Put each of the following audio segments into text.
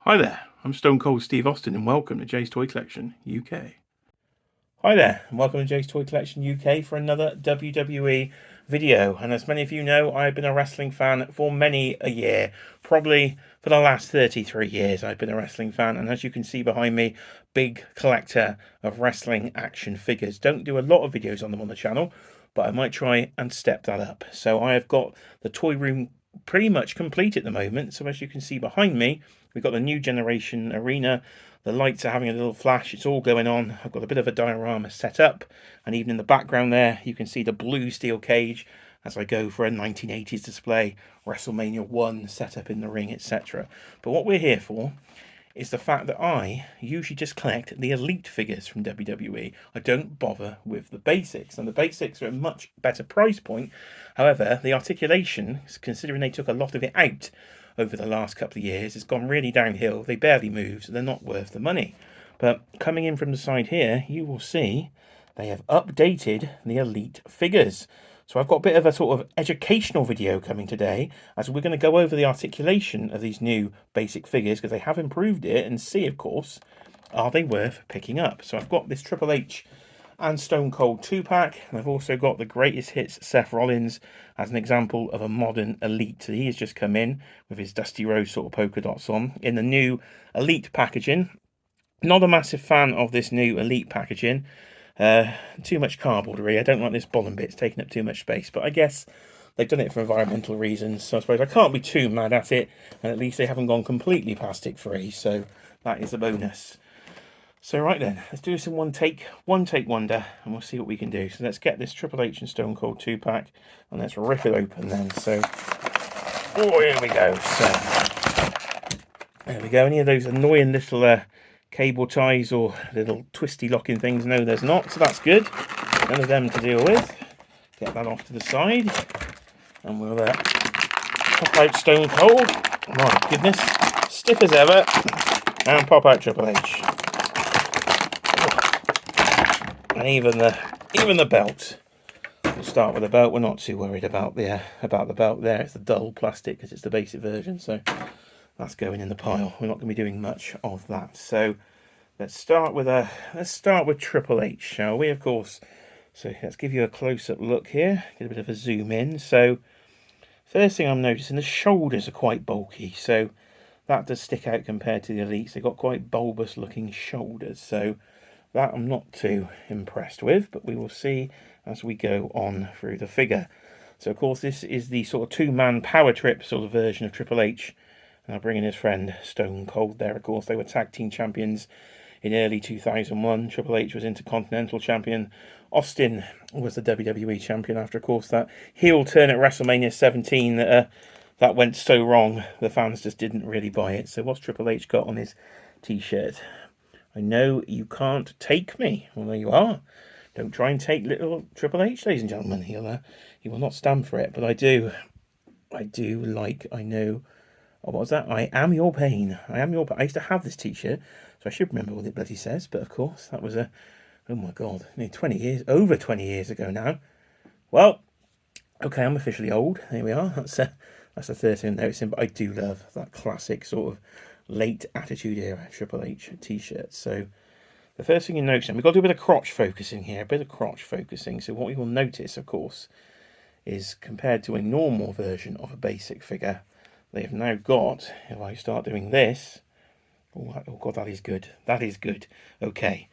Hi there, I'm Stone Cold Steve Austin and welcome to Jay's Toy Collection UK. Hi there, and welcome to Jay's Toy Collection UK for another WWE video. And as many of you know, I've been a wrestling fan for many a year. Probably for the last 33 years I've been a wrestling fan. And as you can see behind me, big collector of wrestling action figures. Don't do a lot of videos on them on the channel, but I might try and step that up. So I have got the toy room pretty much complete at the moment. So as you can see behind me, we've got the new generation arena. The lights are having a little flash. It's all going on. I've got a bit of a diorama set up, and even in the background there you can see the blue steel cage as I go for a 1980s display, WrestleMania 1 set up in the ring, etc. But what we're here for is the fact that I usually just collect the elite figures from WWE. I don't bother with the basics, and the basics are a much better price point. However, the articulation, considering they took a lot of it out over the last couple of years, has gone really downhill. They barely move, so they're not worth the money. But coming in from the side here, you will see they have updated the elite figures. So I've got a bit of a sort of educational video coming today, as we're going to go over the articulation of these new basic figures, because they have improved it, and see, of course, are they worth picking up. So I've got this Triple H and Stone Cold 2-pack, and I've also got the greatest hits Seth Rollins as an example of a modern elite. So he has just come in with his Dusty Rhodes sort of polka dots on in the new elite packaging. Not a massive fan of this new elite packaging. Too much cardboard, really. I don't like this bottom bit. It's taking up too much space, but I guess they've done it for environmental reasons, so I suppose I can't be too mad at it, and at least they haven't gone completely plastic free, so that is a bonus. So right then, let's do this in one take wonder, and we'll see what we can do. So let's get this Triple H and Stone Cold 2-pack, and let's rip it open then. So, oh, here we go. So, there we go. Any of those annoying little cable ties or little twisty locking things? No, there's not, so that's good. None of them to deal with. Get that off to the side, and we'll pop out Stone Cold. My goodness, stiff as ever, and pop out Triple H. And even the belt. We'll start with the belt. We're not too worried about the belt there. It's the dull plastic because it's the basic version, so that's going in the pile. We're not going to be doing much of that. So let's start with Triple H, shall we? Of course. So let's give you a close-up look here. Get a bit of a zoom in. So first thing I'm noticing, the shoulders are quite bulky. So that does stick out compared to the elites. They've got quite bulbous-looking shoulders. So that I'm not too impressed with, but we will see as we go on through the figure. So of course this is the sort of two-man power trip sort of version of Triple H. And I'll bring in his friend Stone Cold there. Of course, they were tag team champions in early 2001. Triple H was Intercontinental Champion. Austin was the WWE Champion after, of course, that heel turn at WrestleMania 17 that went so wrong. The fans just didn't really buy it. So what's Triple H got on his t-shirt? I know you can't take me. Well, there you are. Don't try and take little Triple H, ladies and gentlemen. He will not stand for it. But I do like, I know, oh, what was that? I am your pain. I am your pain. I used to have this t-shirt, so I should remember what it bloody says. But of course, that was oh my God, nearly 20 years, over 20 years ago now. Well, okay, I'm officially old. There we are. That's the third thing I'm noticing. But I do love that classic sort of late Attitude Era Triple H t-shirt. So the first thing you notice, and we've got to do a bit of crotch focusing here, So what we will notice, of course, is compared to a normal version of a basic figure, they have now got, if I start doing this, oh God, that is good. That is good. Okay,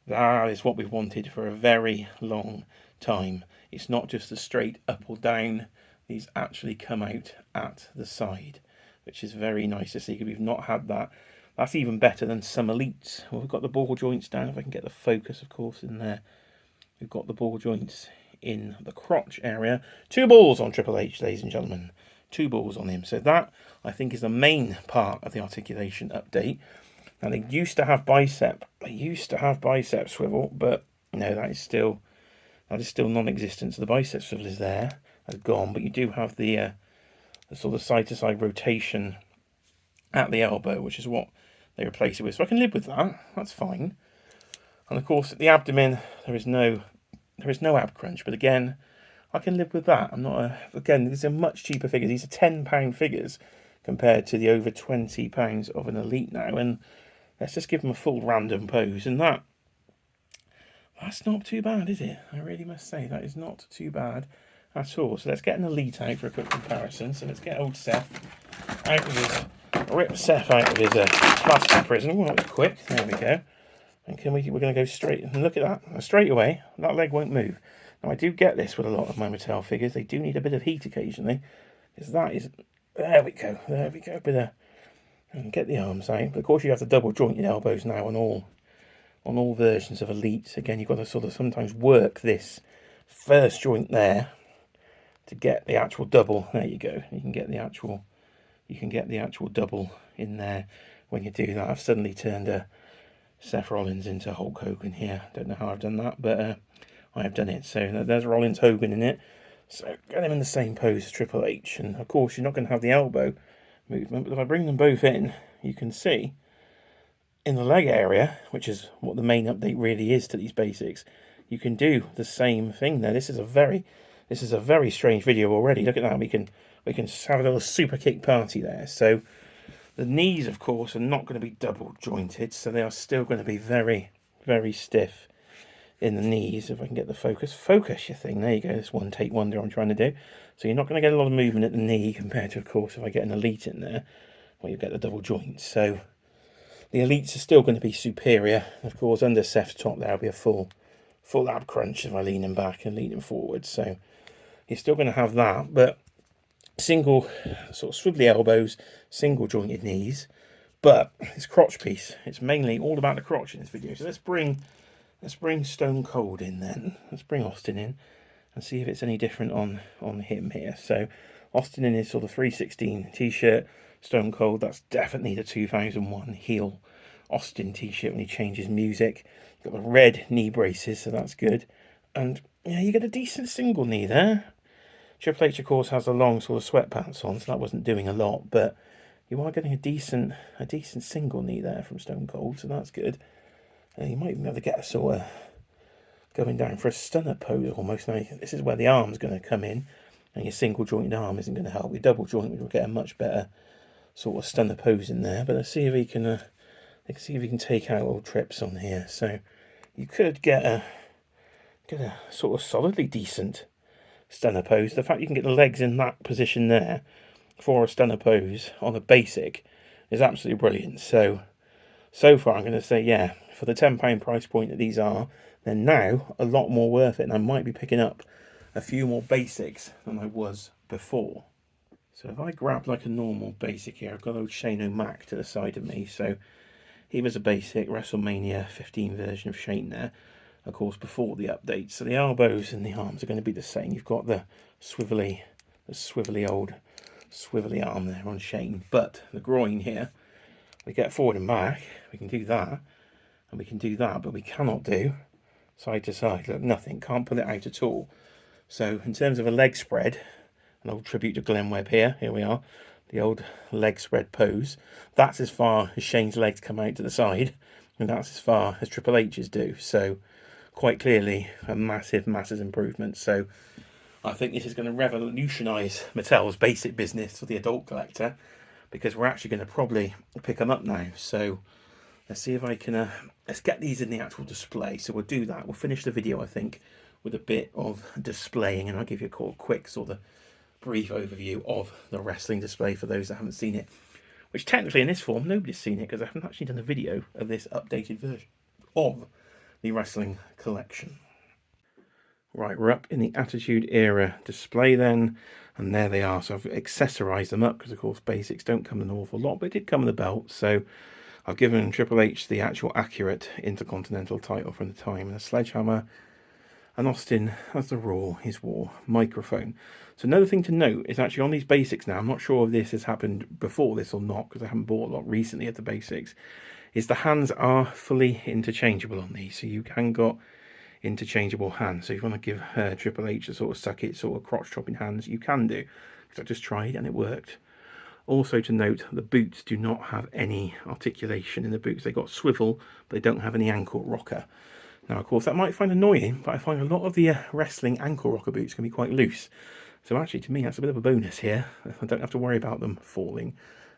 that is what we've wanted for a very long time. It's not just a straight up or down. These actually come out at the side, which is very nice to see, because we've not had that. That's even better than some elites. Well, we've got the ball joints down, if I can get the focus, of course, in there. We've got the ball joints in the crotch area. 2 balls on Triple H, ladies and gentlemen. 2 balls on him. So that, I think, is the main part of the articulation update. Now, they used to have bicep. They used to have bicep swivel, but no, that is still non-existent. So the bicep swivel is there. That's gone, but you do have the sort of side-to-side rotation at the elbow, which is what they replace it with. So I can live with that. That's fine. And of course, at the abdomen, there is no ab crunch. But again, I can live with that. I'm not again, these are much cheaper figures. These are £10 figures compared to the over £20 of an Elite now. And let's just give them a full random pose, and that's not too bad, is it? I really must say that is not too bad at all. So let's get an Elite out for a quick comparison. So let's get old Seth out of his, rip Seth out of his plastic prison. Well, that was quick. There we go. And we're going to go straight, and look at that. Straight away, that leg won't move. Now, I do get this with a lot of my Mattel figures. They do need a bit of heat occasionally, because that is, there we go, bit of, and get the arms out. But of course, you have the double jointed elbows now on all versions of Elite. Again, you've got to sort of sometimes work this first joint there to get the actual double. There you go. You can get the actual double in there when you do that. I've suddenly turned Seth Rollins into Hulk Hogan here. Don't know how I've done that, but I have done it. So there's Rollins Hogan in it. So get him in the same pose as Triple H, and of course you're not going to have the elbow movement. But if I bring them both in, you can see in the leg area, which is what the main update really is to these basics, you can do the same thing there. This is a very strange video already. Look at that. We can have a little super kick party there. So the knees, of course, are not going to be double jointed, so they are still going to be very, very stiff in the knees. If I can get the focus your thing. There you go. This one take wonder I'm trying to do. So you're not going to get a lot of movement at the knee compared to, of course, if I get an Elite in there, where you get the double joints. So the Elites are still going to be superior. Of course, under Seth's top there will be a full ab crunch if I lean him back and lean him forward. So you're still going to have that, but single sort of swivelly elbows, single jointed knees. But this crotch piece, it's mainly all about the crotch in this video. So let's bring Stone Cold in then. Let's bring Austin in and see if it's any different on him here. So Austin in his sort of 316 t-shirt, Stone Cold, that's definitely the 2001 heel Austin t-shirt when he changes music. Got the red knee braces, so that's good. And yeah, you get a decent single knee there. Triple H, of course, has the long sort of sweatpants on, so that wasn't doing a lot, but you are getting a decent single knee there from Stone Cold, so that's good. You might even be able to get a sort of going down for a stunner pose almost. Now, this is where the arm's going to come in, and your single jointed arm isn't going to help. Your double joint, we will get a much better sort of stunner pose in there. But let's see if he can take out old Trips on here. So you could get a sort of solidly decent stunner pose. The fact you can get the legs in that position there for a stunner pose on a basic is absolutely brilliant. So far I'm going to say, yeah, for the £10 price point that these are, they're now a lot more worth it, and I might be picking up a few more basics than I was before. So if I grab like a normal basic here, I've got old Shane O'Mac to the side of me. So he was a basic WrestleMania 15 version of Shane there, of course, before the update. So the elbows and the arms are going to be the same. You've got the swivelly arm there on Shane, but the groin here, we get forward and back. We can do that, and we can do that, but we cannot do side to side. Look, nothing. Can't pull it out at all. So in terms of a leg spread, an old tribute to Glenn Webb here. Here we are, the old leg spread pose. That's as far as Shane's legs come out to the side, and that's as far as Triple H's do. So quite clearly a massive improvement. So I think this is going to revolutionise Mattel's basic business for the adult collector, because we're actually going to probably pick them up now. So let's see if I can let's get these in the actual display. So we'll do that. We'll finish the video, I think, with a bit of displaying, and I'll give you a quick sort of brief overview of the wrestling display for those that haven't seen it, which technically in this form nobody's seen it, because I haven't actually done a video of this updated version of the wrestling collection. Right, we're up in the Attitude Era display then, and there they are. So I've accessorised them up, because of course basics don't come in an awful lot, but it did come in the belt. So I've given Triple H the actual accurate Intercontinental title from the time, and a sledgehammer, and Austin has the Raw, his War microphone. So another thing to note is actually on these basics now, I'm not sure if this has happened before this or not, because I haven't bought a lot recently of the basics, is the hands are fully interchangeable on these. So you can got interchangeable hands. So if you want to give Triple H a sort of suck it, sort of crotch chopping hands, you can do, because I just tried and it worked. Also to note, the boots do not have any articulation in the boots. They got swivel, but they don't have any ankle rocker. Now, of course, that might find annoying, but I find a lot of the wrestling ankle rocker boots can be quite loose. So actually, to me, that's a bit of a bonus here. I don't have to worry about them falling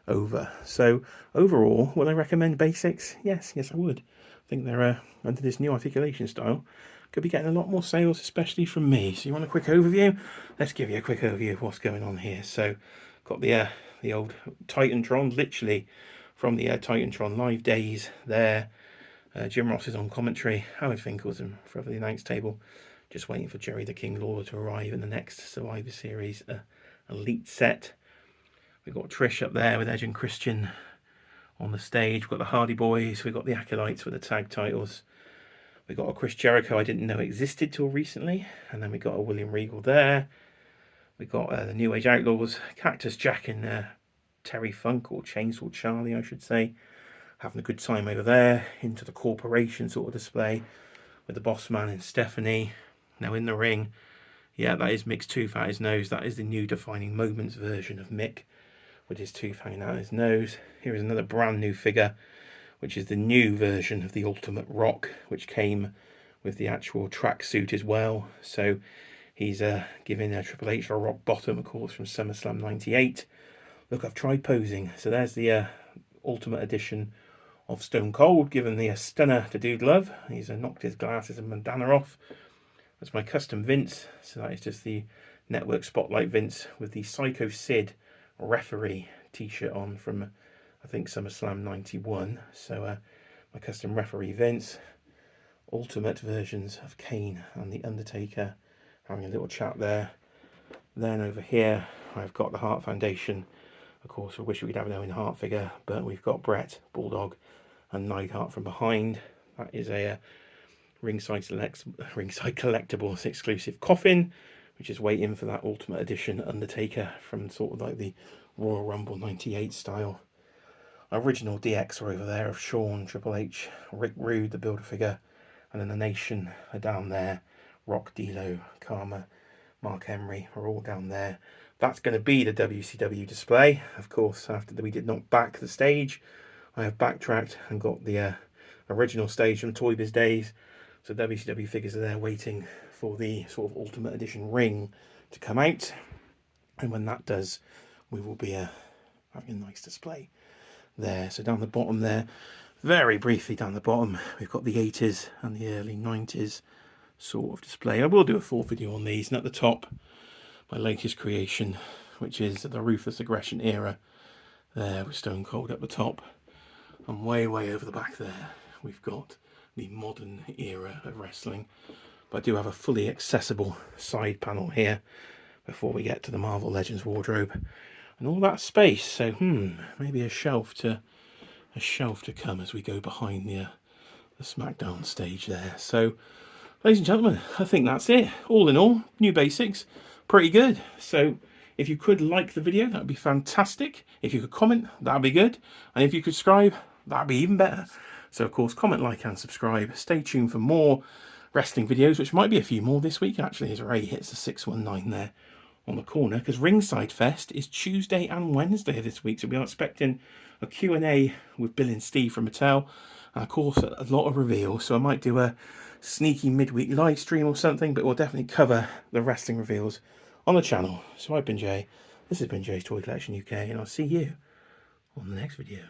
over. So overall, would I recommend Basics? Yes, I would. I think they're under this new articulation style could be getting a lot more sales, especially from me. So you want a quick overview? Let's give you a quick overview of what's going on here. So got the old Titantron, literally from the Titantron live days there. Jim Ross is on commentary. Howard Finkel's for the announce table. Just waiting for Jerry the King Lawler to arrive in the next Survivor Series Elite set. We've got Trish up there with Edge and Christian on the stage. We've got the Hardy Boys. We've got the Acolytes with the tag titles. We've got a Chris Jericho I didn't know existed till recently. And then we got a William Regal there. We've got the New Age Outlaws, Cactus Jack and Terry Funk, or Chainsaw Charlie, I should say. Having a good time over there. Into the corporation sort of display with the Boss Man and Stephanie. Now in the ring, yeah, that is Mick's tooth out his nose. That is the new Defining Moments version of Mick with his tooth hanging out his nose. Here is another brand new figure, which is the new version of the Ultimate Rock, which came with the actual tracksuit as well. So he's giving Triple H a rock bottom, of course, from SummerSlam 98. Look, I've tried posing. So there's the Ultimate Edition of Stone Cold, given the stunner to Dude Love. He's knocked his glasses and bandana off. That's my custom Vince. So that is just the Network Spotlight Vince with the Psycho Sid referee t-shirt on from, I think, SummerSlam 91. So my custom referee Vince. Ultimate versions of Kane and The Undertaker having a little chat there. Then over here, I've got the Hart Foundation. Of course, I wish we could have an Owen Hart figure, but we've got Brett, Bulldog, and Neidhart from behind. That is a Ringside Collectibles exclusive coffin, which is waiting for that Ultimate Edition Undertaker from sort of like the Royal Rumble 98 style. Original DX are over there of Shawn, Triple H, Rick Rude, the Build-A-Figure, and then the Nation are down there. Rock, D'Lo, Karma, Mark Henry are all down there. That's going to be the WCW display. Of course, after we did not back the stage, I have backtracked and got the original stage from Toy Biz days. So WCW figures are there waiting for the sort of Ultimate Edition ring to come out. And when that does, we will be having a nice display there. So down the bottom there, very briefly down the bottom, we've got the 80s and the early 90s sort of display. I will do a full video on these. And at the top, my latest creation, which is the Ruthless Aggression era there with Stone Cold at the top. And way over the back there, we've got the modern era of wrestling. But I do have a fully accessible side panel here before we get to the Marvel Legends wardrobe and all that space. So maybe a shelf to come as we go behind the SmackDown stage there. So ladies and gentlemen, I think that's it. All in all, new Basics, pretty good. So if you could like the video, that would be fantastic. If you could comment, that would be good. And if you could subscribe, that would be even better. So of course, comment, like and subscribe. Stay tuned for more wrestling videos, which might be a few more this week actually, as Ray hits the 619 there on the corner, because Ringside Fest is Tuesday and Wednesday this week. So we are expecting a Q&A with Bill and Steve from Mattel. And of course, a lot of reveals. So I might do a sneaky midweek live stream or something, but we'll definitely cover the wrestling reveals on the channel. So I've been Jay. This has been Jay's Toy Collection UK, and I'll see you on the next video.